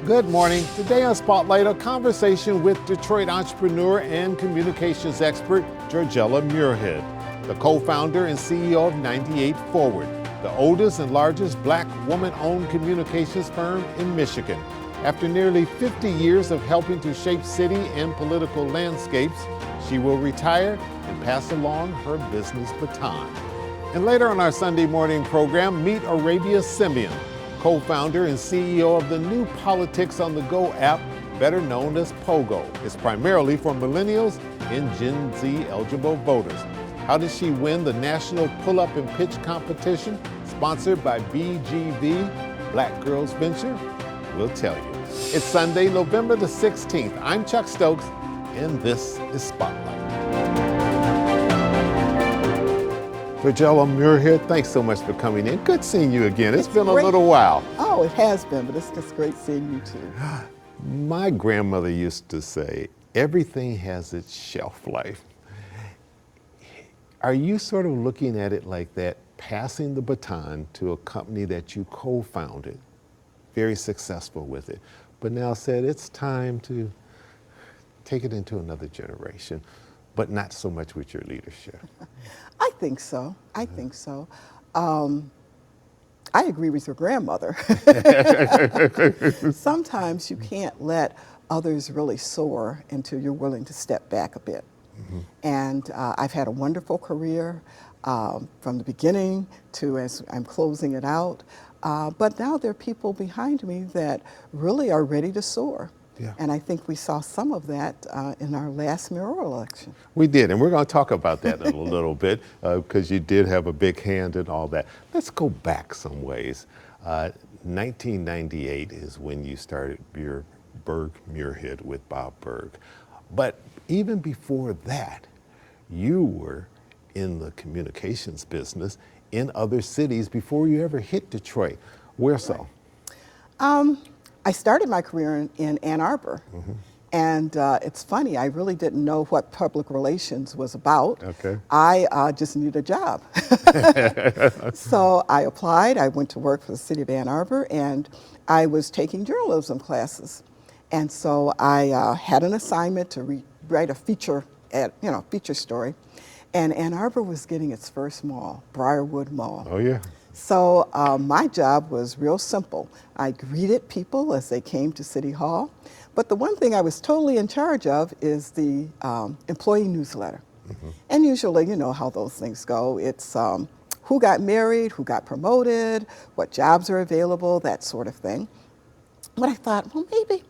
Good morning. Today on Spotlight, a conversation with Detroit entrepreneur and communications expert, Georgella Muirhead, the co-founder and CEO of 98 Forward, the oldest and largest Black woman-owned communications firm in Michigan. After nearly 50 years of helping to shape city and political landscapes, she will retire and pass along her business baton. And later on our Sunday morning program, meet Arabia Simeon, co-founder and CEO of the new Politics on the Go app, better known as Pogo. It's primarily for millennials and Gen Z eligible voters. How did she win the National Pull-Up and Pitch Competition, sponsored by BGV, Black Girls Venture? We'll tell you. It's Sunday, November the 16th. I'm Chuck Stokes, and this is Spotlight. Georgella Muirhead, thanks so much for coming in. Good seeing you again. It's been a little while. Oh, it has been, but it's just great seeing you too. My grandmother used to say, everything has its shelf life. Are you sort of looking at it like that, passing the baton to a company that you co-founded, very successful with it, but now said it's time to take it into another generation, but not so much with your leadership? I think so. I think so. I agree with your grandmother. Sometimes you can't let others really soar until you're willing to step back a bit. Mm-hmm. And I've had a wonderful career from the beginning to as I'm closing it out. But now there are people behind me that really are ready to soar. Yeah. And I think we saw some of that in our last mayoral election. We did, and we're going to talk about that in a little bit because you did have a big hand in all that. Let's go back some ways. 1998 is when you started your Berg Muirhead with Bob Berg. But even before that, you were in the communications business in other cities before you ever hit Detroit. Where so? I started my career in Ann Arbor, mm-hmm. and it's funny, I really didn't know what public relations was about. Okay. I just needed a job. So I applied, I went to work for the city of Ann Arbor, and I was taking journalism classes. And so I had an assignment to write a feature story, and Ann Arbor was getting its first mall, Briarwood Mall. Oh yeah. So my job was real simple. I greeted people as they came to City Hall, but the one thing I was totally in charge of is the employee newsletter. Mm-hmm. And usually, you know how those things go. It's who got married, who got promoted, what jobs are available, that sort of thing. But I thought, well, maybe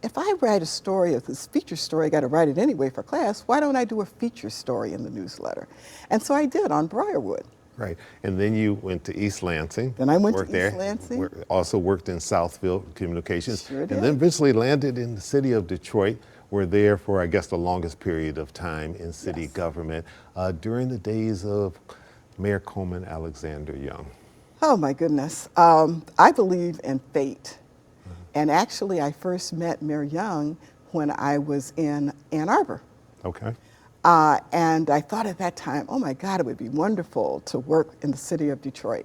if I write a story, if this feature story, I got to write it anyway for class, why don't I do a feature story in the newsletter? And so I did on Briarwood. Right, and then you went to East Lansing. Then I went to East Lansing. Also worked in Southfield Communications. Sure did. And then eventually landed in the city of Detroit. Were there for, I guess, the longest period of time in city government during the days of Mayor Coleman Alexander Young. Oh my goodness. I believe in fate. Mm-hmm. And actually I first met Mayor Young when I was in Ann Arbor. Okay. And I thought at that time, oh my God, it would be wonderful to work in the city of Detroit,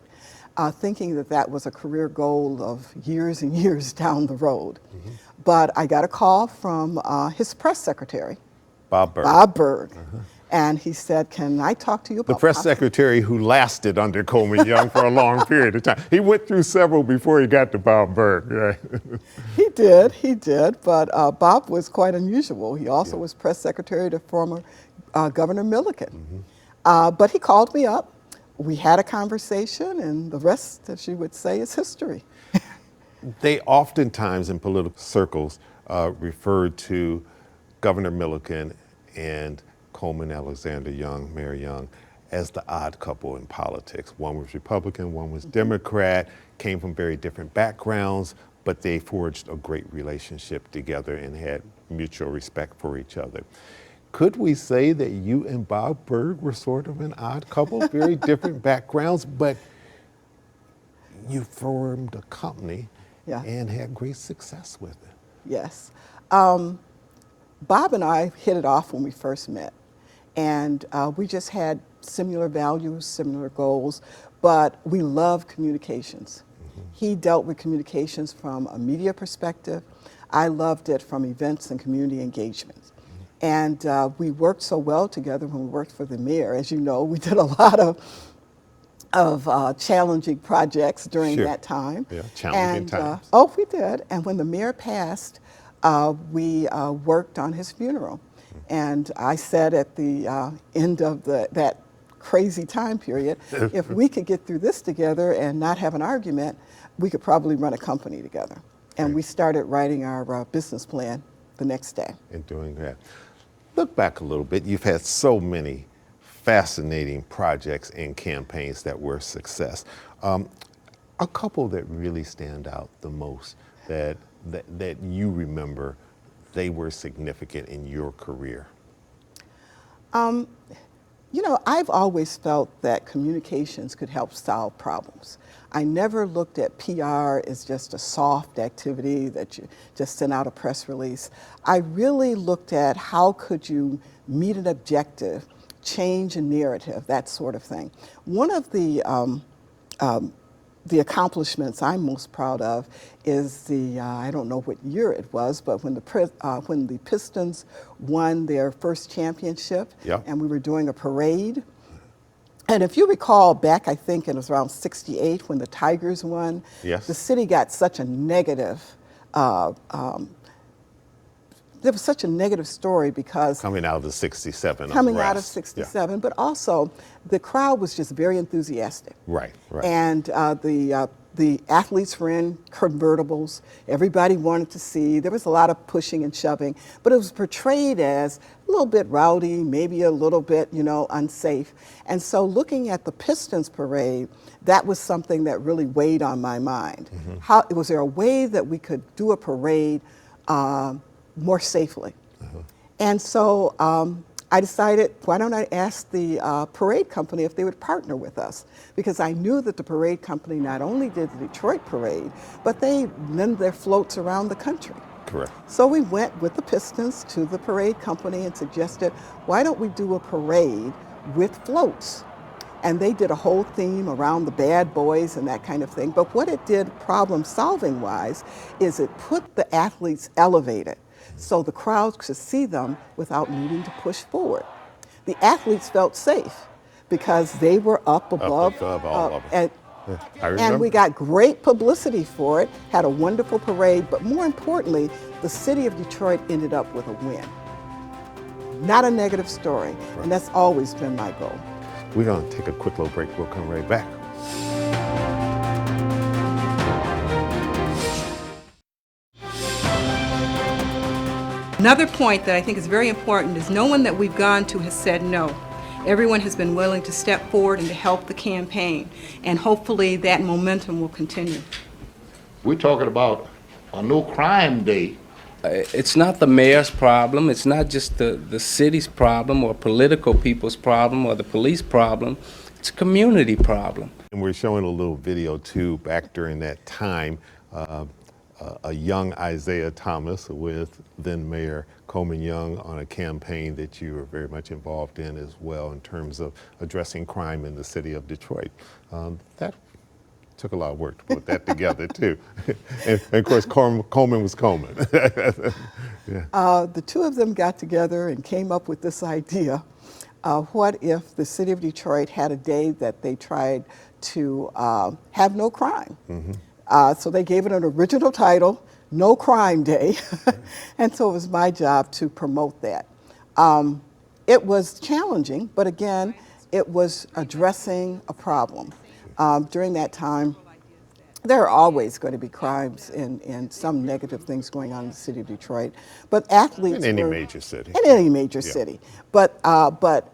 thinking that that was a career goal of years and years down the road. Mm-hmm. But I got a call from his press secretary, Bob Berg. Uh-huh. And he said, can I talk to you about the press secretary who lasted under Coleman Young for a long period of time. He went through several before he got to Bob Berg, right? He did, but Bob was quite unusual. He also was press secretary to former Governor Milliken. Mm-hmm. But he called me up, we had a conversation, and the rest, as you would say, is history. They oftentimes in political circles referred to Governor Milliken and Coleman Alexander Young, Mayor Young, as the odd couple in politics. One was Republican, one was Democrat, came from very different backgrounds, but they forged a great relationship together and had mutual respect for each other. Could we say that you and Bob Berg were sort of an odd couple, very different backgrounds, but you formed a company and had great success with it? Yes. Bob and I hit it off when we first met. And we just had similar values, similar goals, but we love communications. He dealt with communications from a media perspective. I loved it from events and community engagement. And we worked so well together when we worked for the mayor. As you know, we did a lot of challenging projects during Sure. that time. Yeah, challenging And, times. oh, we did. And when the mayor passed, we worked on his funeral. And I said at the end of that crazy time period, if we could get through this together and not have an argument, we could probably run a company together. And Right. we started writing our business plan the next day. In doing that. Look back a little bit. You've had so many fascinating projects and campaigns that were a success. A couple that really stand out the most that you remember they were significant in your career. You know, I've always felt that communications could help solve problems. I never looked at PR as just a soft activity that you just send out a press release. I really looked at how could you meet an objective, change a narrative, that sort of thing. One of the accomplishments I'm most proud of is I don't know what year it was, but when the Pistons won their first championship, Yep. and we were doing a parade. And if you recall back, I think it was around '68 when the Tigers won, Yes. the city got such a negative, there was such a negative story because Coming out of the 67. coming out of unrest. Yeah. '67, but also the crowd was just very enthusiastic. Right, right. And the athletes were in convertibles. Everybody wanted to see. There was a lot of pushing and shoving, but it was portrayed as a little bit rowdy, maybe a little bit, unsafe. And so looking at the Pistons parade, that was something that really weighed on my mind. Was there a way that we could do a parade more safely? And so I decided, why don't I ask the parade company if they would partner with us? Because I knew that the parade company not only did the Detroit parade, but they lend their floats around the country. Correct. So we went with the Pistons to the parade company and suggested, why don't we do a parade with floats? And they did a whole theme around the bad boys and that kind of thing. But what it did problem solving wise is it put the athletes elevated so the crowds could see them without needing to push forward. The athletes felt safe because they were up above. all of And, Yeah, I and remember. we got great publicity for it, had a wonderful parade, but more importantly, the city of Detroit ended up with a win. Not a negative story, and that's always been my goal. We're going to take a quick little break. We'll come right back. Another point that I think is very important is no one that we've gone to has said no. Everyone has been willing to step forward and to help the campaign, and hopefully that momentum will continue. We're talking about a no crime day. It's not the mayor's problem. It's not just the city's problem or political people's problem or the police problem. It's a community problem. And we're showing a little video too back during that time. A young Isaiah Thomas with then Mayor Coleman Young on a campaign that you were very much involved in as well in terms of addressing crime in the city of Detroit. That took a lot of work to put that together too. And of course Coleman was Coleman. Yeah. The two of them got together and came up with this idea. What if the city of Detroit had a day that they tried to have no crime? So they gave it an original title, No Crime Day. And so it was my job to promote that. It was challenging, but again, it was addressing a problem. During that time, there are always going to be crimes and some negative things going on in the city of Detroit. But athletes In any were- major city. In any major Yeah. city. But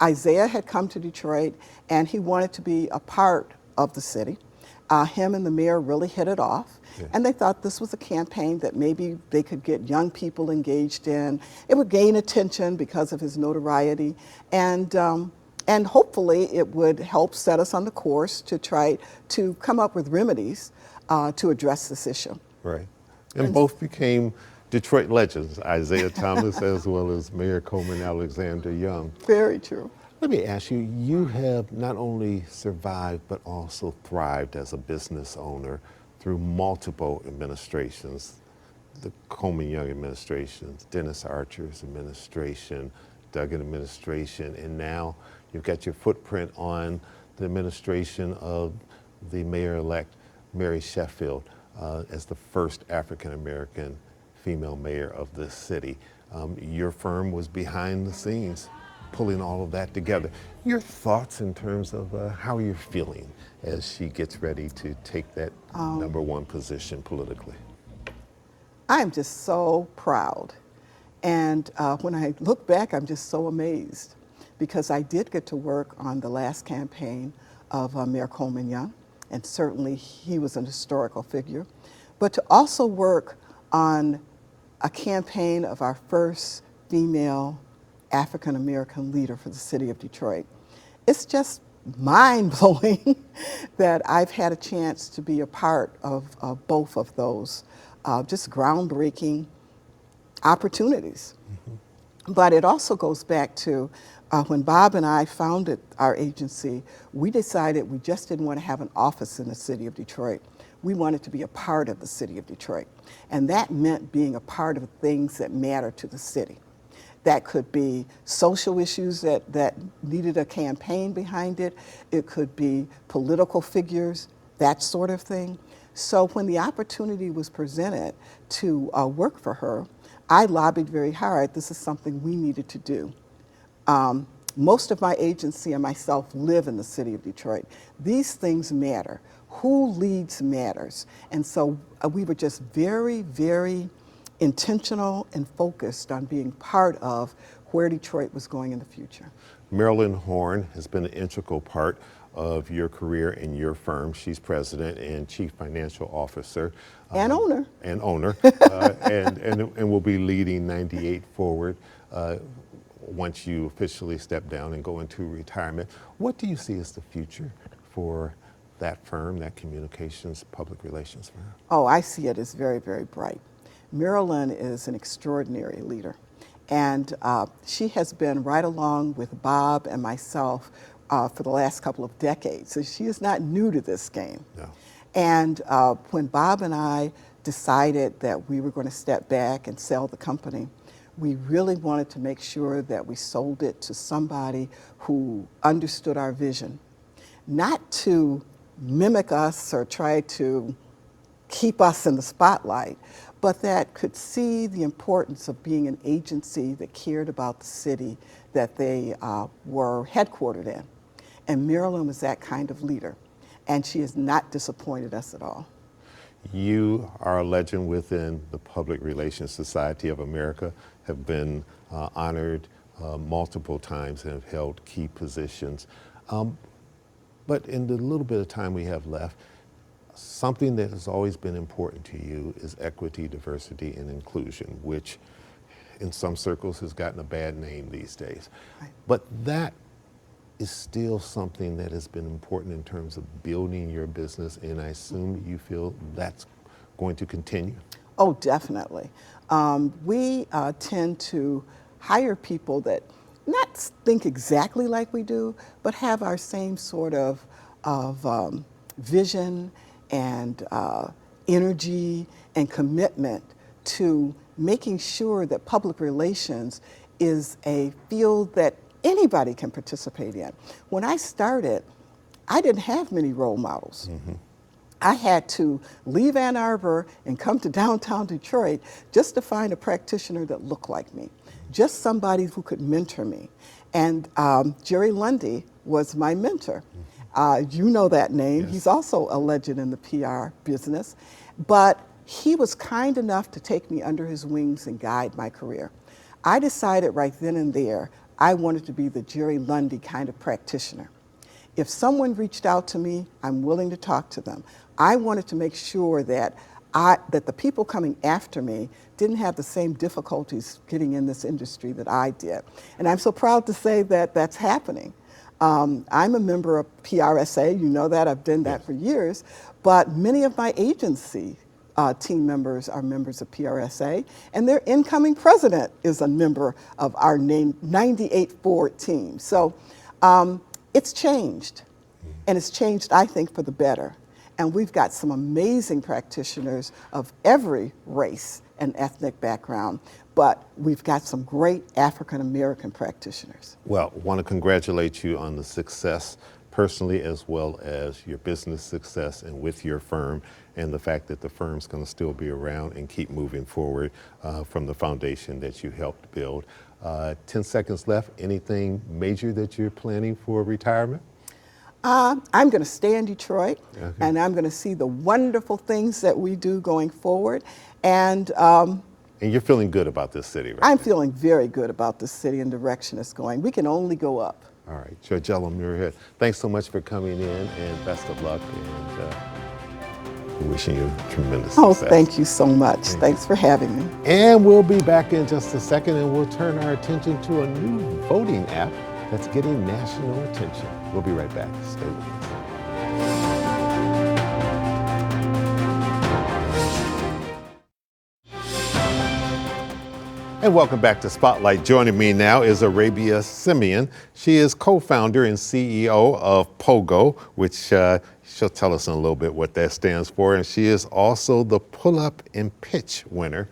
Isaiah had come to Detroit and he wanted to be a part of the city. Him and the mayor really hit it off. Yeah. And they thought this was a campaign that maybe they could get young people engaged in. It would gain attention because of his notoriety. And hopefully it would help set us on the course to try to come up with remedies to address this issue. Right. And both became Detroit legends, Isaiah Thomas as well as Mayor Coleman Alexander Young. Very true. Let me ask you, you have not only survived but also thrived as a business owner through multiple administrations, the Coleman Young administration, Dennis Archer's administration, Duggan administration, and now you've got your footprint on the administration of the mayor-elect Mary Sheffield as the first African-American female mayor of this city. Your firm was behind the scenes pulling all of that together. Your thoughts in terms of how you're feeling as she gets ready to take that #1 position politically? I'm just so proud. And when I look back, I'm just so amazed because I did get to work on the last campaign of Mayor Coleman Young, and certainly he was an historical figure. But to also work on a campaign of our first female African-American leader for the city of Detroit, it's just mind-blowing that I've had a chance to be a part of both of those just groundbreaking opportunities. But it also goes back to when Bob and I founded our agency, we decided we just didn't want to have an office in the city of Detroit. We wanted to be a part of the city of Detroit. And that meant being a part of things that matter to the city. That could be social issues that needed a campaign behind it. It could be political figures, that sort of thing. So when the opportunity was presented to work for her, I lobbied very hard. This is something we needed to do. Most of my agency and myself live in the city of Detroit. These things matter. Who leads matters. And so we were just very, very intentional and focused on being part of where Detroit was going in the future. Marilyn Horn has been an integral part of your career and your firm. She's president and chief financial officer. And owner. And owner. and will be leading 98 forward once you officially step down and go into retirement. What do you see as the future for that firm, that communications, public relations firm? Oh, I see it as very, very bright. Marilyn is an extraordinary leader. And she has been right along with Bob and myself for the last couple of decades. So she is not new to this game. No. And when Bob and I decided that we were going to step back and sell the company, we really wanted to make sure that we sold it to somebody who understood our vision, not to mimic us or try to keep us in the spotlight, but that could see the importance of being an agency that cared about the city that they were headquartered in. And Marilyn was that kind of leader, and she has not disappointed us at all. You are a legend within the Public Relations Society of America, have been honored multiple times and have held key positions. But in the little bit of time we have left, something that has always been important to you is equity, diversity, and inclusion, which in some circles has gotten a bad name these days. Right. But that is still something that has been important in terms of building your business, and I assume you feel that's going to continue? Oh, definitely. We tend to hire people that not think exactly like we do, but have our same sort of vision and energy and commitment to making sure that public relations is a field that anybody can participate in. When I started, I didn't have many role models. Mm-hmm. I had to leave Ann Arbor and come to downtown Detroit just to find a practitioner that looked like me, just somebody who could mentor me. And Jerry Lundy was my mentor. You know that name. Yes. He's also a legend in the PR business. But he was kind enough to take me under his wings and guide my career. I decided right then and there I wanted to be the Jerry Lundy kind of practitioner. If someone reached out to me, I'm willing to talk to them. I wanted to make sure that the people coming after me didn't have the same difficulties getting in this industry that I did. And I'm so proud to say that that's happening. I'm a member of PRSA, you know that, I've done that for years, but many of my agency team members are members of PRSA, and their incoming president is a member of our 98 Forward team. So it's changed, and it's changed, I think, for the better. And we've got some amazing practitioners of every race and ethnic background, but we've got some great African American practitioners. Well, want to congratulate you on the success personally as well as your business success and with your firm, and the fact that the firm's going to still be around and keep moving forward from the foundation that you helped build. 10 seconds left. Anything major that you're planning for retirement? I'm going to stay in Detroit, and I'm going to see the wonderful things that we do going forward. And you're feeling good about this city, right? I'm feeling very good about this city and direction it's going. We can only go up. All right, Georgella Muirhead, thanks so much for coming in, and best of luck, and wishing you tremendous success. Oh, thank you so much. Thanks for having me. And we'll be back in just a second, and we'll turn our attention to a new voting app that's getting national attention. We'll be right back. Stay with us. And welcome back to Spotlight. Joining me now is Arabia Simeon. She is co-founder and CEO of POGO, which she'll tell us in a little bit what that stands for. And she is also the pull-up and pitch winner.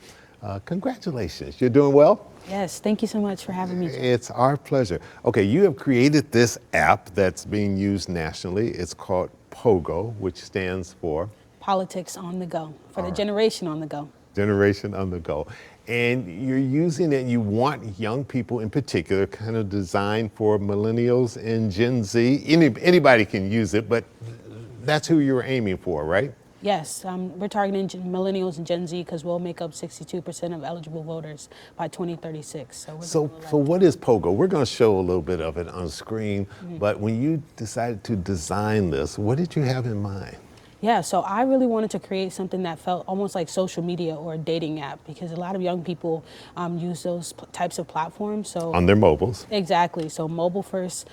Congratulations. You're doing well? Yes, thank you so much for having me. It's our pleasure. Okay, you have created this app that's being used nationally. It's called POGO, which stands for? Politics on the go, for the generation on the go. Generation on the go. And you're using it, you want young people in particular, kind of designed for millennials and Gen Z. Anybody can use it, but that's who you're aiming for, right? Yes, we're targeting millennials and Gen Z because we'll make up 62% of eligible voters by 2036. So what is POGO? We're going to show a little bit of it on screen, but when you decided to design this, what did you have in mind? Yeah, so I really wanted to create something that felt almost like social media or a dating app, because a lot of young people use those types of platforms. So on their mobiles. Exactly. So mobile first,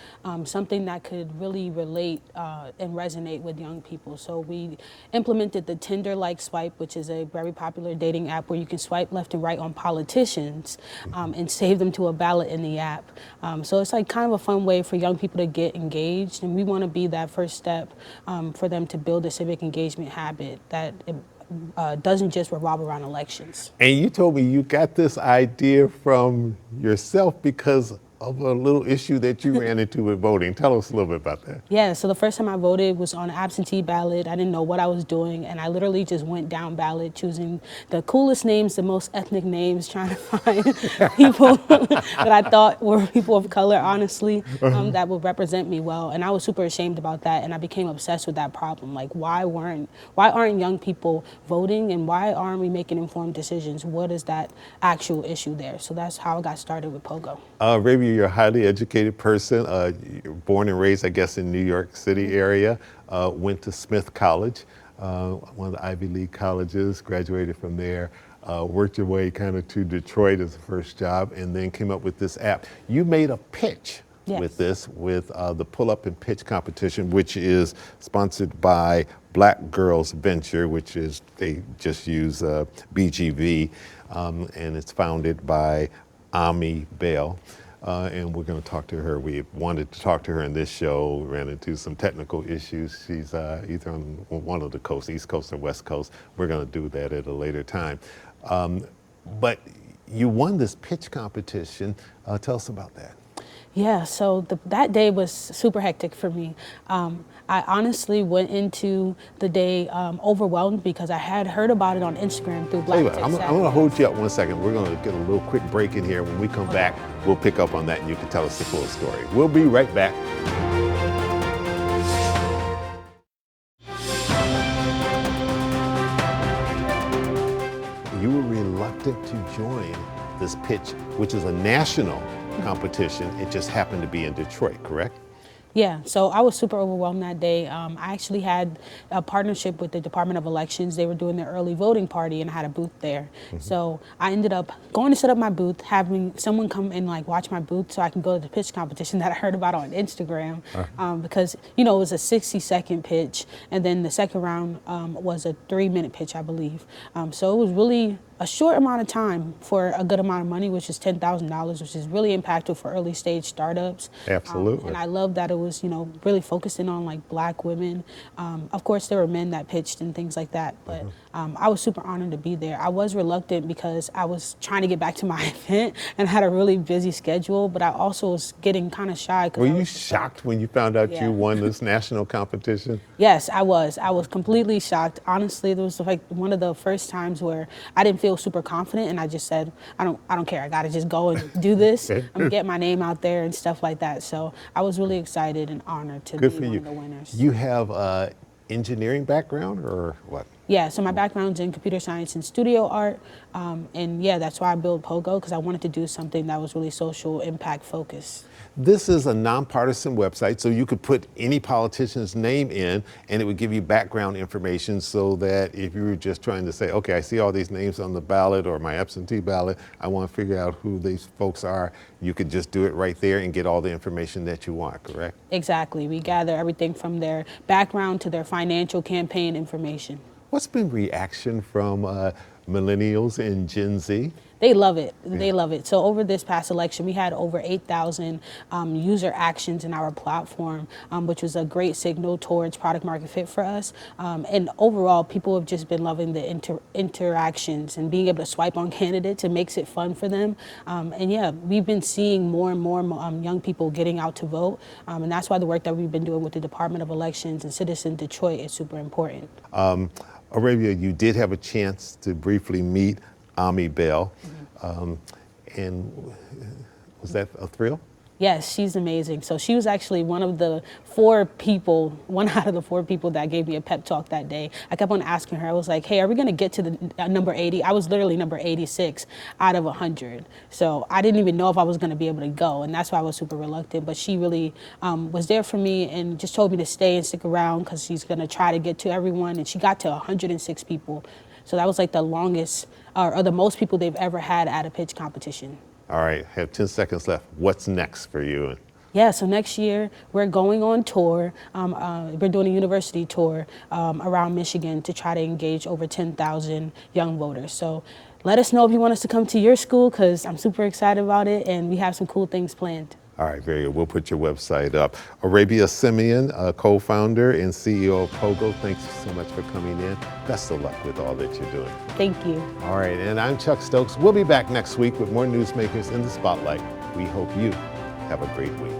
something that could really relate and resonate with young people. So we implemented the Tinder-like swipe, which is a very popular dating app where you can swipe left and right on politicians and save them to a ballot in the app. So it's like kind of a fun way for young people to get engaged, and we want to be that first step for them to build a civic engagement habit that doesn't just revolve around elections. And you told me you got this idea from yourself because of a little issue that you ran into with voting. Tell us a little bit about that. Yeah, so the first time I voted was on an absentee ballot. I didn't know what I was doing, and I literally just went down ballot, choosing the coolest names, the most ethnic names, trying to find people that I thought were people of color, honestly, that would represent me well. And I was super ashamed about that, and I became obsessed with that problem. Like, why aren't young people voting, and why aren't we making informed decisions? What is that actual issue there? So that's how I got started with POGO. Arabia, you're a highly educated person. You're born and raised, I guess, in New York City area. Went to Smith College, one of the Ivy League colleges, graduated from there. Worked your way kind of to Detroit as a first job, and then came up with this app. You made a pitch with this, with the Pull-Up and Pitch competition, which is sponsored by Black Girls Venture, which is, they just use BGV, and it's founded by Ami Bell, and we're going to talk to her. We wanted to talk to her in this show, ran into some technical issues. She's either on one of the coasts, East Coast or West Coast. We're going to do that at a later time. But you won this pitch competition. Tell us about that. Yeah, so that day was super hectic for me. I honestly went into the day overwhelmed because I had heard about it on Instagram through Black Tech. I'm going to hold you up 1 second. We're going to get a little quick break in here. When we come back, we'll pick up on that and you can tell us the full story. We'll be right back. You were reluctant to join this pitch, which is a national competition. It just happened to be in Detroit, correct? Yeah, so I was super overwhelmed that day. I actually had a partnership with the Department of Elections. They were doing their early voting party and I had a booth there. So I ended up going to set up my booth, having someone come and like watch my booth so I can go to the pitch competition that I heard about on Instagram. Because, you know, it was a 60-second pitch, and then the second round was a 3-minute pitch, I believe. So it was really a short amount of time for a good amount of money, which is $10,000, which is really impactful for early stage startups. Absolutely. And I love that it was, really focusing on like Black women. Of course, there were men that pitched and things like that, but I was super honored to be there. I was reluctant because I was trying to get back to my event and had a really busy schedule, but I also was getting kind of shy. Were you shocked when you found out Yeah. you won this national competition? Yes, I was. I was completely shocked. Honestly, there was like one of the first times where I didn't feel super confident, and I just said, I don't care. I got to just go and do this. I'm gonna get my name out there and stuff like that. So I was really excited and honored to Good be for one you. of the winners. You have engineering background or what? Yeah, so my background's in computer science and studio art, and yeah, that's why I built Pogo, because I wanted to do something that was really social impact focused. This is a nonpartisan website, so you could put any politician's name in and it would give you background information so that if you were just trying to say, okay, I see all these names on the ballot or my absentee ballot, I want to figure out who these folks are, you could just do it right there and get all the information that you want, correct? Exactly. We gather everything from their background to their financial campaign information. What's been reaction from millennials and Gen Z? They love it. They love it. So over this past election, we had over 8,000 user actions in our platform, which was a great signal towards product market fit for us. And overall, people have just been loving the interactions and being able to swipe on candidates. It makes it fun for them. And yeah, we've been seeing more and more young people getting out to vote. And that's why the work that we've been doing with the Department of Elections and Citizen Detroit is super important. Arabia, you did have a chance to briefly meet Ami Bell. And was that a thrill? Yes, she's amazing. So she was actually one out of the 4 people that gave me a pep talk that day. I kept on asking her, I was like, hey, are we gonna get to the number 80? I was literally number 86 out of 100. So I didn't even know if I was gonna be able to go, and that's why I was super reluctant. But she really was there for me and just told me to stay and stick around because she's gonna try to get to everyone, and she got to 106 people. So that was like the longest, or the most people they've ever had at a pitch competition. All right, have 10 seconds left. What's next for you? Yeah, so next year we're going on tour. We're doing a university tour around Michigan to try to engage over 10,000 young voters. So let us know if you want us to come to your school, because I'm super excited about it and we have some cool things planned. All right, very good. We'll put your website up. Arabia Simeon, co-founder and CEO of Pogo, thanks so much for coming in. Best of luck with all that you're doing. Thank you. All right, and I'm Chuck Stokes. We'll be back next week with more newsmakers in the spotlight. We hope you have a great week.